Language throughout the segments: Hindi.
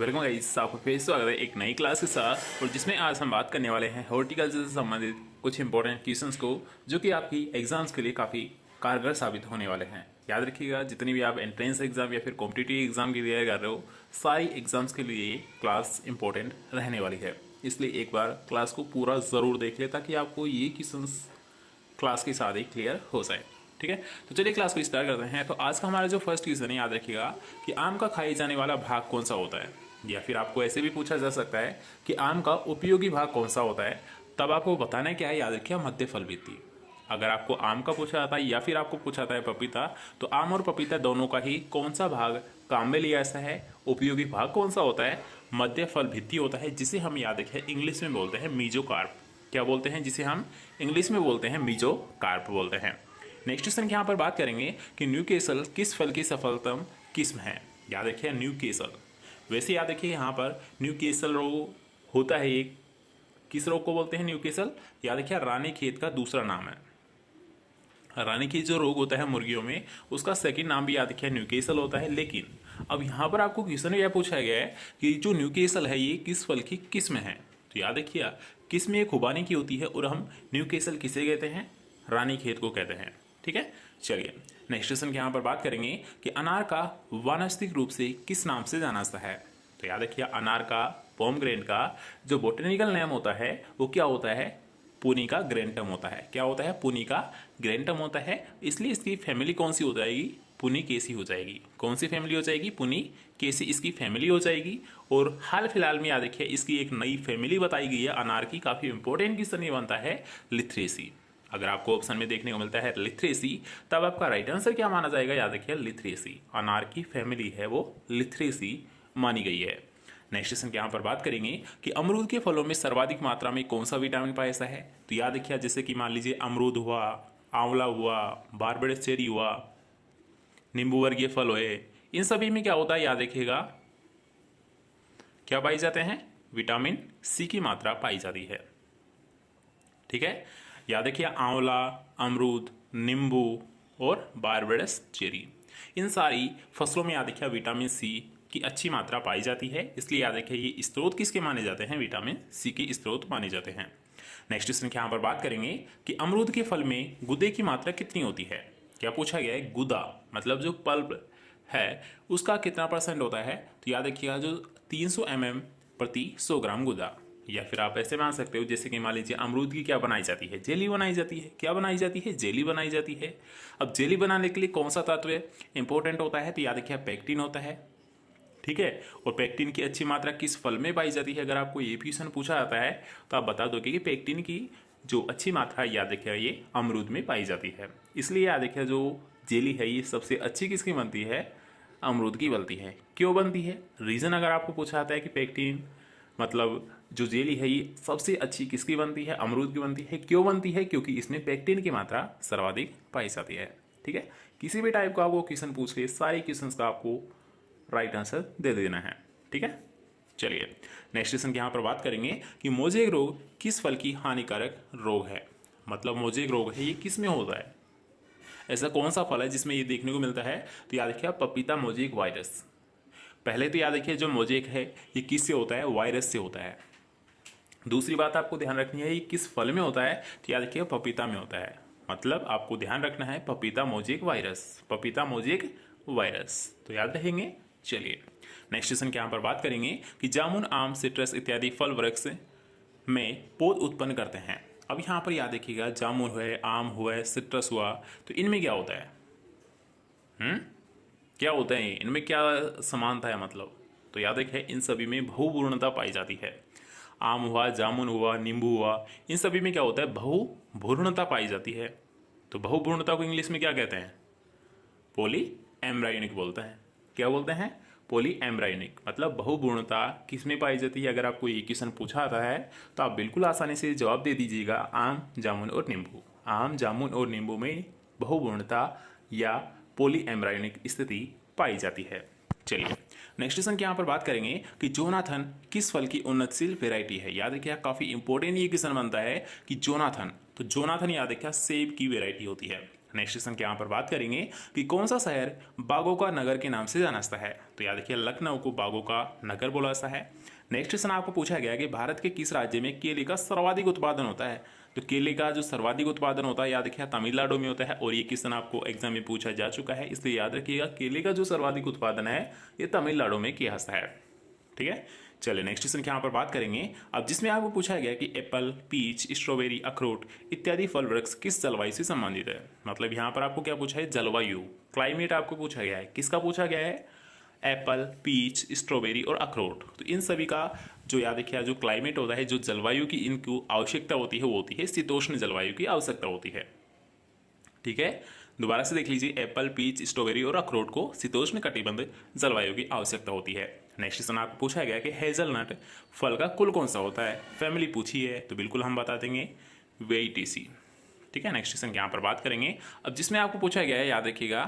वेलकम गाइस, आपका फिर से स्वागत है एक नई क्लास के साथ। और जिसमें आज हम बात करने वाले हैं हॉर्टिकल्चर से संबंधित कुछ इंपॉर्टेंट क्वेश्चंस को, जो कि आपकी एग्जाम्स के लिए काफ़ी कारगर साबित होने वाले हैं। याद रखिएगा, जितनी भी आप एंट्रेंस एग्जाम या फिर कॉम्पिटिटिव एग्जाम की तैयारी कर रहे हो, सारी एग्जाम्स के लिए ये क्लास इंपॉर्टेंट रहने वाली है। इसलिए एक बार क्लास को पूरा ज़रूर देख ले, ताकि आपको ये क्वेश्चंस क्लास के साथ ही क्लियर हो जाए। ठीक है, तो चलिए क्लास को स्टार्ट करते हैं। तो आज का हमारा जो फर्स्ट क्वेश्चन है, याद रखिएगा कि आम का खाए जाने वाला भाग कौन सा होता है। या फिर आपको ऐसे भी पूछा जा सकता है कि आम का उपयोगी भाग कौन सा होता है। तब आपको बताना है क्या है, याद रखिए मध्य फल वित्तीय। अगर आपको आम का पूछा जाता है या फिर आपको पूछा जाता है पपीता, तो आम और पपीता दोनों का ही कौन सा भाग काम में लिया ऐसा है, उपयोगी भाग कौन सा होता है, मध्य फल भित्ति होता है, जिसे हम याद रखें इंग्लिश में बोलते हैं मीजोकार्प। क्या बोलते हैं, जिसे हम इंग्लिश में बोलते हैं मीजोकार्प बोलते हैं। नेक्स्ट क्वेश्चन की यहाँ पर बात करेंगे कि न्यूकेसल किस फल की सफलतम किस्म है। याद रखिए न्यूकेसल। वैसे याद रखिए यहाँ पर न्यूकेसल रोग होता है एक, किस रोग को बोलते हैं न्यूकेसल, याद रखिए रानी खेत का दूसरा नाम है। रानी खेत जो रोग होता है मुर्गियों में, उसका सेकंड नाम भी याद रखिए न्यूकेसल होता है। लेकिन अब यहाँ पर आपको क्वेश्चन यह पूछा गया है कि जो न्यूकेसल है ये किस फल की किस्म है। तो याद रखिए किस्म ये खुबानी की होती है, और हम न्यूकेसल किसे कहते हैं, रानी खेत को कहते हैं। ठीक है, चलिए नेक्स्ट क्वेश्चन के यहाँ पर बात करेंगे कि अनार का वानस्पतिक रूप से किस नाम से जाना जाता है। तो याद रखिए अनार का, पोमग्रेनेट का जो बोटेनिकल नेम होता है वो क्या होता है, पुनिका ग्रैंटम होता है। क्या होता है, पुनिका ग्रैंटम होता है। इसलिए इसकी फैमिली कौन सी हो जाएगी, पुनिकेसी हो जाएगी। कौन सी फैमिली हो जाएगी, पुनिकेसी इसकी फैमिली हो जाएगी। और हाल फिलहाल में याद रखिए इसकी एक नई फैमिली बताई गई है अनार की, काफ़ी इंपॉर्टेंट क्वेश्चन ये बनता है, लिथ्रेसी। अगर आपको ऑप्शन में देखने को मिलता है लिथ्रेसी, तब आपका राइट आंसर क्या माना जाएगा, याद रखिए लिथ्रेसी। अनार की फैमिली है वो लिथ्रेसी मानी गई है। नेक्स्ट क्वेश्चन यहाँ पर बात करेंगे कि अमरूद के फलों में सर्वाधिक मात्रा में कौन सा विटामिन पाया जाता है। तो याद रखिए जैसे कि मान लीजिए अमरूद हुआ, आंवला हुआ, बारबेडस चेरी हुआ, नींबू वर्गीय फल हुए, इन सभी में क्या होता है, याद रखिएगा क्या पाई जाते हैं, विटामिन सी की मात्रा पाई जाती है। ठीक है, याद रखिए आंवला, अमरूद, नींबू और बारबेडस चेरी, इन सारी फसलों में याद रखिए विटामिन सी की अच्छी मात्रा पाई जाती है। इसलिए याद रखिए ये स्रोत किसके माने जाते हैं, विटामिन सी के स्रोत माने जाते हैं। नेक्स्ट क्वेश्चन के यहाँ पर बात करेंगे कि अमरूद के फल में गुदे की मात्रा कितनी होती है। क्या पूछा गया है, गुदा मतलब जो पल्प है उसका कितना परसेंट होता है। तो याद रखिएगा जो 300 mm प्रति 100 ग्राम गुदा। या फिर आप ऐसे मान सकते हो जैसे कि मान लीजिए अमरूद की क्या बनाई जाती है, जेली बनाई जाती है। क्या बनाई जाती है, जेली बनाई जाती है। अब जेली बनाने के लिए कौन सा तत्व इंपॉर्टेंट होता है, तो याद रखिए पेक्टिन होता है। ठीक है, और पेक्टिन की अच्छी मात्रा किस फल में पाई जाती है। अगर आपको ये क्वेश्चन पूछा जाता है तो आप बता दोगे कि पेक्टिन की जो अच्छी मात्रा है, याद रखिए ये अमरूद में पाई जाती है। इसलिए याद रखिए जो जेली है ये सबसे अच्छी किसकी बनती है, अमरूद की बनती है। क्यों बनती है, रीज़न अगर आपको पूछा जाता है कि पेक्टिन मतलब जो जेली है ये सबसे अच्छी किसकी बनती है, अमरूद की बनती है। क्यों बनती है, क्योंकि इसमें पेक्टिन की मात्रा सर्वाधिक पाई जाती है। ठीक है, किसी भी टाइप का आपको क्वेश्चन पूछ ले, सारे क्वेश्चन का आपको राइट आंसर दे देना है। ठीक है, चलिए नेक्स्ट क्वेश्चन की यहाँ पर बात करेंगे कि मोजेक रोग किस फल की हानिकारक रोग है। मतलब मोजेक रोग है ये किस में होता है, ऐसा कौन सा फल है जिसमें ये देखने को मिलता है। तो याद रखिए पपीता मोजेक वायरस। पहले तो याद रखिए जो मोजेक है ये किस से होता है, वायरस से होता है। दूसरी बात आपको ध्यान रखनी है ये किस फल में होता है, तो याद रखिए पपीता में होता है। मतलब आपको ध्यान रखना है पपीता मोजेक वायरस, पपीता मोजेक वायरस, तो याद रखेंगे। चलिए नेक्स्ट क्वेश्चन के यहाँ पर बात करेंगे कि जामुन, आम, सिट्रस इत्यादि फल वृक्ष में पौध उत्पन्न करते हैं। अब यहाँ पर याद रखिएगा जामुन हुआ, आम हुआ, सिट्रस हुआ, तो इनमें क्या होता है, क्या होता है इनमें क्या समानता है मतलब। तो याद रखिए इन सभी में बहुपूर्णता पाई जाती है। आम हुआ, जामुन हुआ, नींबू हुआ, इन सभी में क्या होता है, बहुपूर्णता पाई जाती है। तो बहुपूर्णता को इंग्लिश में क्या कहते हैं, पॉली एम्ब्रायोनिक बोलते हैं। क्या बोलते हैं, पॉली एम्ब्रायोनिक। मतलब बहुपूर्णता किसमें पाई जाती है। अगर आपको ये क्वेश्चन पूछा आता है तो आप बिल्कुल आसानी से जवाब दे दीजिएगा आम, जामुन और नींबू। आम, जामुन और नींबू में बहुपूर्णता या पॉली एम्ब्रायोनिक स्थिति पाई जाती है। चलिए नेक्स्ट क्वेश्चन की यहाँ पर बात करेंगे कि जोनाथन किस फल की उन्नतशील वेराइटी है। याद रखिए काफी इंपॉर्टेंट ये क्वेश्चन बनता है कि जोनाथन, तो जोनाथन याद रखिए सेब की वेराइटी होती है। नेक्स्ट क्वेश्चन के यहाँ पर बात करेंगे कि कौन सा शहर बागों का नगर के नाम से जाना जाता है। तो याद रखिए लखनऊ को बागों का नगर बोला जाता है। नेक्स्ट क्वेश्चन आपको पूछा गया कि भारत के किस राज्य में केले का सर्वाधिक उत्पादन होता है। तो केले का जो सर्वाधिक उत्पादन होता है याद रखिए तमिलनाडु में होता है, और ये क्वेश्चन आपको एग्जाम में पूछा जा चुका है, इसलिए याद रखिएगा केले का जो सर्वाधिक उत्पादन है ये तमिलनाडु में किया जाता है। ठीक है, चलिए नेक्स्ट क्वेश्चन के यहाँ पर बात करेंगे अब, जिसमें आपको पूछा गया कि एप्पल, पीच, स्ट्रॉबेरी, अखरोट इत्यादि फल वृक्ष किस जलवायु से संबंधित है। मतलब यहाँ पर आपको क्या पूछा है, जलवायु, क्लाइमेट आपको पूछा गया है। किसका पूछा गया है, एप्पल, पीच, स्ट्रॉबेरी और अखरोट। तो इन सभी का जो याद रखिए जो क्लाइमेट होता है, जो जलवायु की इनको आवश्यकता होती है वो होती है शीतोष्ण जलवायु की आवश्यकता होती है। ठीक है, दोबारा से देख लीजिए, एप्पल, पीच, स्ट्रॉबेरी और अखरोट को शीतोष्ण कटिबंध जलवायु की आवश्यकता होती है। नेक्स्ट क्वेश्चन आपको पूछा गया कि हेजलनट फल का कुल कौन सा होता है। फैमिली पूछी है तो बिल्कुल हम बता देंगे वेइटेसी। ठीक है, नेक्स्ट क्वेश्चन के यहाँ पर बात करेंगे अब, जिसमें आपको पूछा गया है याद रखिएगा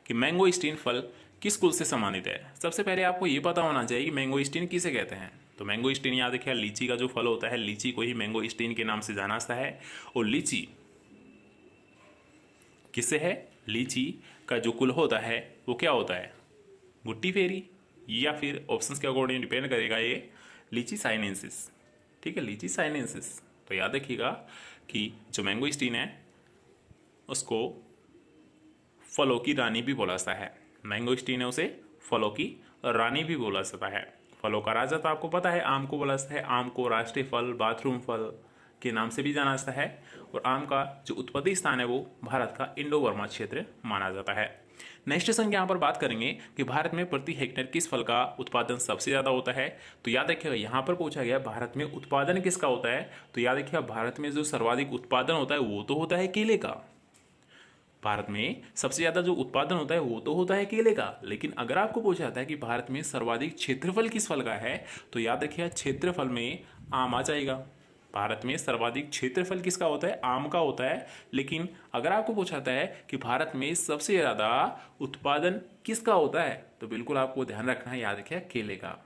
कि मैंगोस्टीन फल किस कुल से सम्मानित है। सबसे पहले आपको ये पता होना चाहिए कि मैंगोस्टीन किसे कहते हैं। तो मैंगोस्टीन याद रखिए लीची का जो फल होता है, लीची को ही मैंगोस्टीन के नाम से जाना जाता है। और लीची किससे है, लीची का जो कुल होता है वो क्या होता है, गुट्टी फेरी, या फिर ऑप्शंस के अकॉर्डिंग डिपेंड करेगा ये लीची साइनेंसिस। ठीक है, लीची साइनेंसिस। तो याद रखिएगा कि जो मैंगोस्टीन है उसको फलों की रानी भी बोला जाता है। मैंगोस्टीन है उसे फलों की रानी भी बोला जाता है। फलों का राजा तो आपको पता है आम को बोला जाता है। आम को राष्ट्रीय फल, बाथरूम फल के नाम से भी जाना जाता है। और आम का जो उत्पत्ति स्थान है वो भारत का इंडो बर्मा क्षेत्र माना जाता है। नेक्स्ट क्वेश्चन यहाँ पर बात करेंगे कि भारत में प्रति हेक्टेयर किस फल का उत्पादन सबसे ज़्यादा होता है। तो याद रखिएगा यहाँ पर पूछा गया भारत में उत्पादन किसका होता है। तो याद रखिएगा भारत में जो सर्वाधिक उत्पादन होता है वो तो होता है केले का। भारत में सबसे ज़्यादा जो उत्पादन होता है वो तो होता है केले का। लेकिन अगर आपको पूछा जाता है कि भारत में सर्वाधिक क्षेत्रफल किस फल का है, तो याद रखिएगा क्षेत्रफल में आम आ जाएगा। भारत में सर्वाधिक क्षेत्रफल किसका होता है, आम का होता है। लेकिन अगर आपको पूछा जाता है कि भारत में सबसे ज़्यादा उत्पादन किसका होता है, तो बिल्कुल आपको ध्यान रखना है, याद रखिए केले का।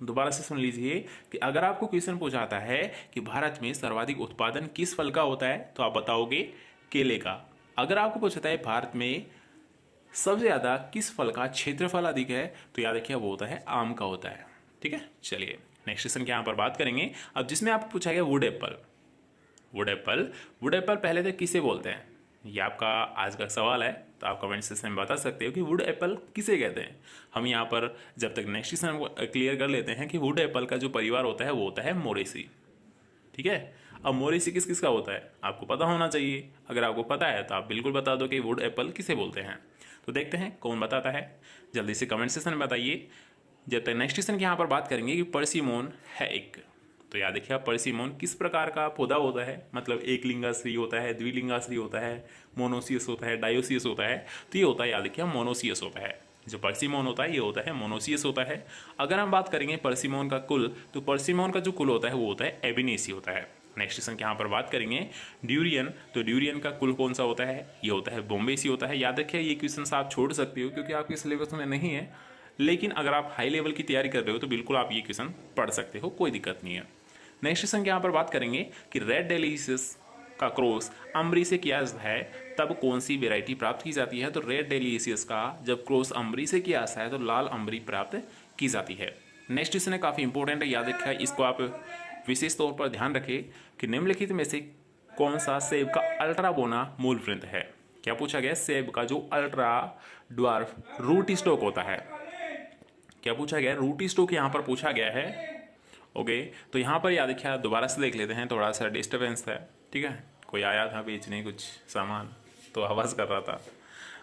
दोबारा से सुन लीजिए कि अगर आपको क्वेश्चन पूछा जाता है कि भारत में सर्वाधिक उत्पादन किस फल का होता है, तो आप बताओगे केले का। अगर आपको पूछता है भारत में सबसे ज़्यादा किस फल का क्षेत्रफल अधिक है, तो याद रखिए वो होता है आम का होता है। ठीक है, चलिए नेक्स्ट क्वेश्चन के यहाँ पर बात करेंगे अब, जिसमें आपको पूछा गया wood apple. Wood apple, wood apple पहले तो किसे बोलते हैं, ये आपका आज का सवाल है। तो आप कमेंट सेक्शन में बता सकते हो कि वुड एप्पल किसे कहते हैं। हम यहाँ पर जब तक नेक्स्ट क्वेश्चन क्लियर कर लेते हैं कि वुड एप्पल का जो परिवार होता है वो होता है मोरेसी। ठीक है, अब मोरेसी किस किस का होता है आपको पता होना चाहिए। अगर आपको पता है तो आप बिल्कुल बता दो कि वुड एप्पल किसे बोलते हैं। तो देखते हैं कौन बताता है, जल्दी से कमेंट सेक्शन में बताइए। जब तक नेक्स्ट क्वेश्चन की यहाँ पर बात करेंगे कि परसिमोन है एक। तो याद रखिए परसिमोन किस प्रकार का पौधा होता है, मतलब एक लिंगाश्री होता है, द्विलिंगाश्री होता है, मोनोसियस होता है, डायोसियस होता है। तो ये होता है याद रखिए मोनोसियस होता है। जो परसिमोन होता है ये होता है मोनोसियस होता है। अगर हम बात करेंगे परसिमोन का कुल, तो परसिमोन का जो कुल होता है वो होता है एबिनेसी होता है। नेक्स्ट क्वेश्चन के यहाँ पर बात करेंगे ड्यूरियन। तो ड्यूरियन का कुल कौन सा होता है, ये होता है बोम्बेसी होता है। याद रखिए ये क्वेश्चन आप छोड़ सकते हो क्योंकि आपके सिलेबस में नहीं है, लेकिन अगर आप हाई लेवल की तैयारी कर रहे हो तो बिल्कुल आप ये क्वेश्चन पढ़ सकते हो, कोई दिक्कत नहीं है। नेक्स्ट क्वेश्चन के यहाँ पर बात करेंगे कि रेड डेलिशियस का क्रॉस अम्बरी से किया जाता है तब कौन सी वेराइटी प्राप्त की जाती है। तो रेड डेलिशियस का जब क्रॉस अम्बरी से किया जाता है तो लाल अम्बरी प्राप्त की जाती है। नेक्स्ट क्वेश्चन है काफ़ी इंपॉर्टेंट है, याद रखिए इसको आप विशेष तौर पर ध्यान रखें कि निम्नलिखित में से कौन सा सेब का अल्ट्रा बोना मूल वृंत है। क्या पूछा गया, सेब का जो अल्ट्रा ड्वार्फ रूट स्टॉक होता है। क्या पूछा गया, रूट स्टॉक यहाँ पर पूछा गया है। ओके, तो यहाँ पर याद रखिए दोबारा से देख लेते हैं, थोड़ा सा डिस्टर्बेंस है। ठीक है, कोई आया था बेचने कुछ सामान तो आवाज़ कर रहा था।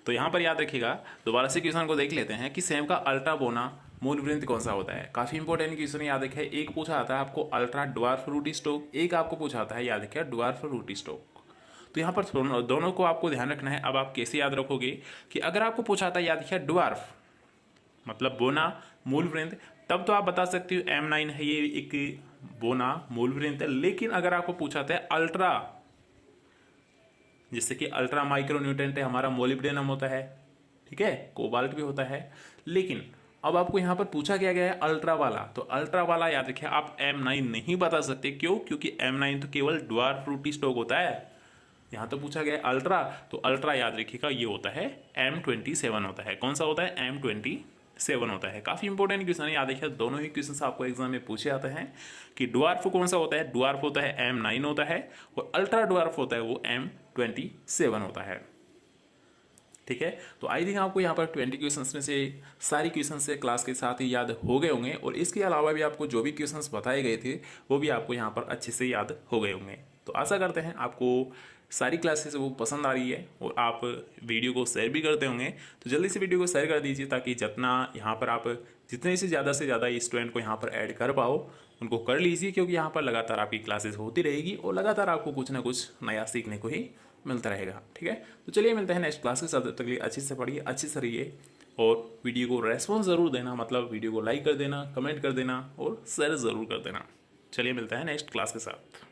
तो यहाँ पर याद रखिएगा दोबारा से क्वेश्चन को देख लेते हैं कि सेब का अल्ट्रा बोना मूल वृंत कौन सा होता है। काफ़ी इंपॉर्टेंट क्वेश्चन याद रखिए, एक पूछा आता है आपको अल्ट्रा ड्वार्फ रूट स्टॉक, एक आपको पूछा आता है याद रखिए ड्वार्फ रूट स्टॉक। तो यहाँ पर दोनों को आपको ध्यान रखना है। अब आप कैसे याद रखोगे कि अगर आपको पूछा आता है याद रखिए ड्वार्फ मतलब बोना मूल वृंत, तब तो आप बता सकते हो M9 है ये एक बोना मूल वृंत है। लेकिन अगर आपको पूछा था अल्ट्रा, जिससे कि अल्ट्रा माइक्रो न्यूट्रेंट है हमारा मोलिब्डेनम होता है, ठीक है, कोबाल्ट भी होता है। लेकिन अब आपको यहाँ पर पूछा गया है अल्ट्रा वाला, तो अल्ट्रा वाला याद रखिए आप M9 नहीं बता सकते। क्यों, क्योंकि M9 तो केवल ड्वार्फ रूट स्टॉक होता है। यहाँ तो पूछा गया है अल्ट्रा, तो अल्ट्रा याद रखिएगा ये होता है M27 होता है। कौन सा होता है? M27 होता है। काफ़ी इंपॉर्टेंट क्वेश्चन है, याद रखिए दोनों ही क्वेश्चन आपको एग्जाम में पूछे जाते हैं कि डुआर्फ कौन सा होता है। डुआर्फ होता है M9 होता है, और अल्ट्रा डुआर्फ होता है वो M27 होता है। ठीक है, तो आई थिंक आपको यहाँ पर 20 क्वेश्चंस में से सारी क्वेश्चंस से क्लास के साथ ही याद हो गए होंगे, और इसके अलावा भी आपको जो भी क्वेश्चंस बताए गए थे वो भी आपको यहाँ पर अच्छे से याद हो गए होंगे। तो आशा करते हैं आपको सारी क्लासेस वो पसंद आ रही है, और आप वीडियो को शेयर भी करते होंगे। तो जल्दी से वीडियो को शेयर कर दीजिए, ताकि जितना यहाँ पर आप जितने से ज़्यादा स्टूडेंट को यहाँ पर ऐड कर पाओ उनको कर लीजिए, क्योंकि यहाँ पर लगातार आपकी क्लासेस होती रहेगी और लगातार आपको कुछ ना कुछ नया सीखने को ही मिलता रहेगा। ठीक है, तो चलिए मिलते हैं नेक्स्ट क्लास के साथ। तब तक के लिए अच्छे से पढ़िए, अच्छे से रहिए, और वीडियो को रेस्पॉन्स ज़रूर देना, मतलब वीडियो को लाइक कर देना, कमेंट कर देना और शेयर ज़रूर कर देना। चलिए मिलते हैं नेक्स्ट क्लास के साथ।